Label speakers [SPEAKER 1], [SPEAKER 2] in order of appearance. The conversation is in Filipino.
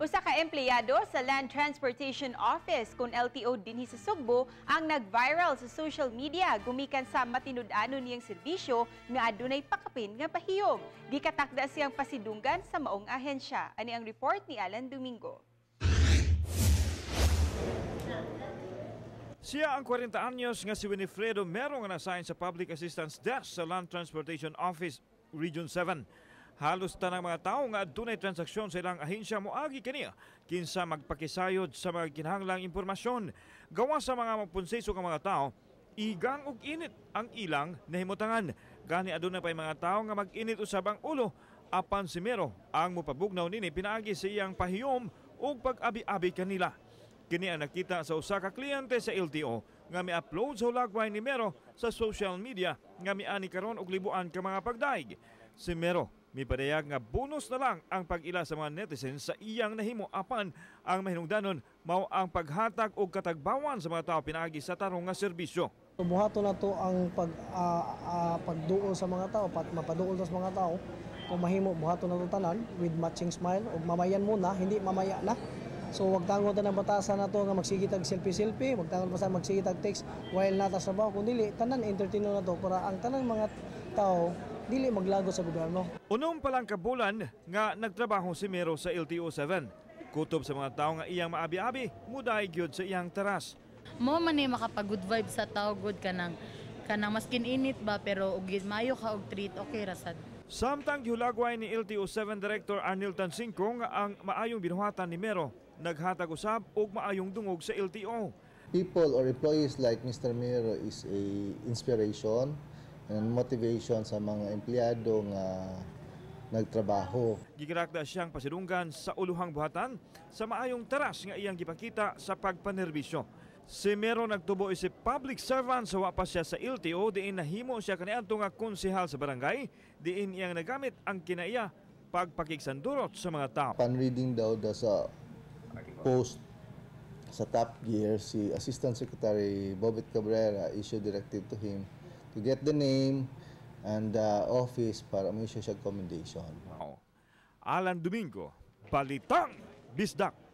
[SPEAKER 1] Usa ka empleyado sa Land Transportation Office kun LTO dinhi sa Sugbo ang nag-viral sa social media gumikan sa matinud-anon niyang serbisyo nga adunay pakapin nga pahiyom. Gikatakda siyang pasidunggan sa maong ahensya. Ani ang report ni Alan Domingo.
[SPEAKER 2] Siya ang 40 anyos nga si Winifredo Mero nga na-assign sa Public Assistance Desk sa Land Transportation Office Region 7. Halos tanang mga tao nga adunay transaksyon sa ilang ahensya moagi kaniya kinsa magpakisayod sa mga kinahanglang impormasyon. Gawa sa mga mapunseso nga mga tao, igang og init ang ilang nahimutangan. Gani adunay pay mga tao nga mag-init usab ang ulo apan si Mero ang mopabugnaw nini pinaagi sa iyang pahiyom ug pag-abi-abi kanila. Kini ang nakita sa usa ka kliyente sa LTO nga mi-upload sa hulagway ni Mero sa social media nga miani karon og libuan ka mga pagdaig. Si Mero mipadayag nga bonus na lang ang pag-ila sa mga netizens sa iyang nahimo apan ang mahinungdanon mao ang paghatag og katagbawan sa mga tao pinaagi sa tarong nga serbisyo.
[SPEAKER 3] Buhaton na to ang pagduol sa mga tao, mapaduol sa mga tao. Kung mahimo buhaton na to tanan with matching smile ug mamayan muna, hindi mamaya na. So wag tangon ta ng batasan na to nga magsigitag selfie, wag tangon pa sa magsigitag text while nata sa bawo kun dili tanan entertain na to para ang tanan mga tao dili maglago sa gobyerno.
[SPEAKER 2] Unom pa lang kabulan nga nagtrabaho si Mero sa LTO 7. Kutob sa mga tao nga iyang maabi-abi, muday gyud sa iyang teras.
[SPEAKER 4] Mo man ni makapag-good vibe sa tao, good kanang maskin init ba pero ug mayo ka og treat okay ra sad.
[SPEAKER 2] Samtang gihulagway ni LTO 7 Director Arnel Tansingco nga ang maayong binuhatan ni Mero, naghatag usab og maayong dungog sa LTO.
[SPEAKER 5] People or employees like Mr. Mero is a inspiration and motivation sa mga empleyado nga nagtrabaho.
[SPEAKER 2] Gigirakda siyang pasidunggan sa uluhang buhatan sa maayong teras nga iyang gipakita sa pagpanerbisyo. Si Mero nagtubo isip public servant sa wa pa siya sa LTO diin nahimo siya kaniadto nga konsehal sa barangay diin iyang nagamit ang kinaiya pagpakigsandurot sa mga tao.
[SPEAKER 5] Pan-reading daw sa post sa Top Gear, si Assistant Secretary Bobet Cabrera issued directive to him to get the name and the office para may siya commendation.
[SPEAKER 2] Alan Domingo, Balitang Bisdak.